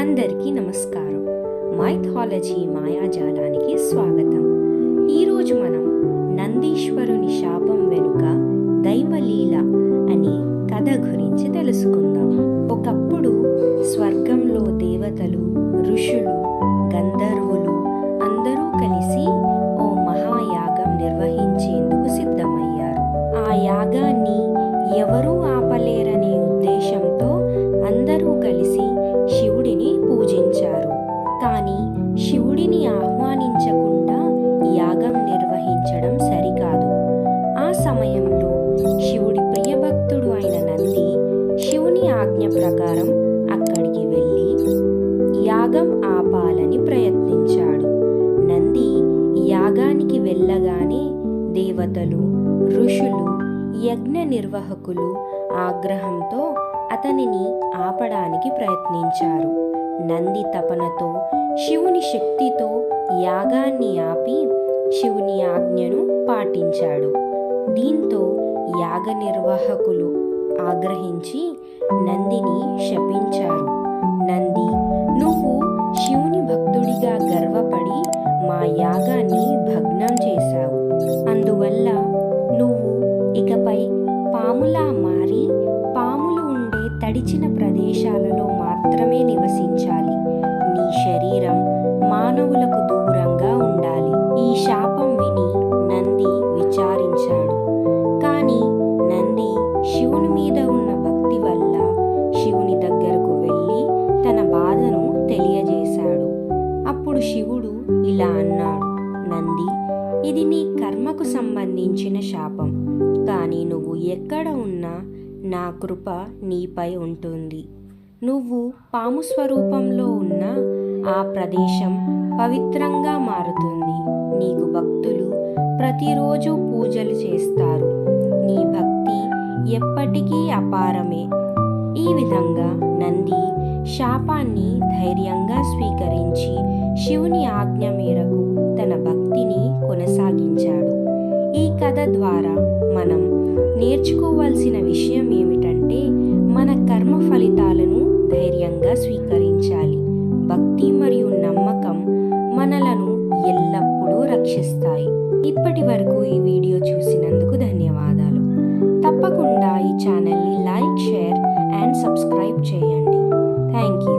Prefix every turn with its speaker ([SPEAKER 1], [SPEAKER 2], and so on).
[SPEAKER 1] అందరికీ నమస్కారం. మైథాలజీ మాయాజాలానికి స్వాగతం. ఈరోజు మనం నందీశ్వరుని శాపం వెనుక దైవలీల అనే కథ గురించి తెలుసుకుందాం. ఒకప్పుడు స్వర్గంలో దేవతలు, ఋషులు, గంధర్వులు అందరూ కలిసి ఓ మహాయాగం నిర్వహించేందుకు సిద్ధమయ్యారు. ఆ యాగాన్ని ఎవరూ ఆపలేరనే ఉద్దేశంతో అందరూ కలిసి శివుడిని పూజించారు. కానీ శివుడిని ఆహ్వానించకుండా యాగం నిర్వహించడం సరికాదు. ఆ సమయంలో శివుడి ప్రియభక్తుడు అయిన నంది శివుని ఆజ్ఞ ప్రకారం అక్కడికి వెళ్ళి యాగం ఆపాలని ప్రయత్నించాడు. నంది యాగానికి వెళ్ళగానే దేవతలు, ఋషులు, యజ్ఞ నిర్వాహకులు ఆగ్రహంతో అతనిని ఆపడానికి ప్రయత్నించారు. నంది తపనతో, శివుని శక్తితో యాగాన్ని ఆపి శివుని ఆజ్ఞను పాటించాడు. దీంతో యాగ నిర్వాహకులు ఆగ్రహించి నందిని శపించారు. నంది, నువ్వు శివుని భక్తుడిగా గర్వపడి మా యాగాన్ని భగ్నం చేశావు. అందువల్ల నువ్వు ఇకపై పాములా మారి పాములు ఉండే తడిచిన ప్రదేశాలలో మాత్రమే నివసించాలి. నీ శరీరం మానవులకు దూరంగా ఉండాలి. ఈ శాపం విని నంది విచారించాడు. కానీ నంది శివుని మీద ఉన్న భక్తి వల్ల శివుని దగ్గరకు వెళ్ళి తన బాధను తెలియజేశాడు. అప్పుడు శివుడు ఇలా అన్నాడు, నంది, ఇది నీ కర్మకు సంబంధించిన శాపం. కానీ నువ్వు ఎక్కడ ఉన్నా నా కృప నీపై ఉంటుంది. నువ్వు పాము స్వరూపంలో ఉన్న ఆ ప్రదేశం పవిత్రంగా మారుతుంది. నీకు భక్తులు ప్రతిరోజు పూజలు చేస్తారు. నీ భక్తి ఎప్పటికీ అపారమే. ఈ విధంగా నంది శాపాన్ని ధైర్యంగా స్వీకరించి శివుని ఆజ్ఞ మేరకు తన భక్తిని కొనసాగించాడు. ఈ కథ ద్వారా మనం నేర్చుకోవాల్సిన విషయం ఏమిటంటే, మన కర్మ ఫలితాలను ధైర్యంగా స్వీకరించాలి. భక్తి మరియు నమ్మకం మనలను ఎల్లప్పుడూ రక్షిస్తాయి. ఇప్పటి వరకు ఈ వీడియో చూసినందుకు ధన్యవాదాలు. తప్పకుండా ఈ ఛానల్ని లైక్, షేర్ అండ్ సబ్స్క్రైబ్ చేయండి. Thank you.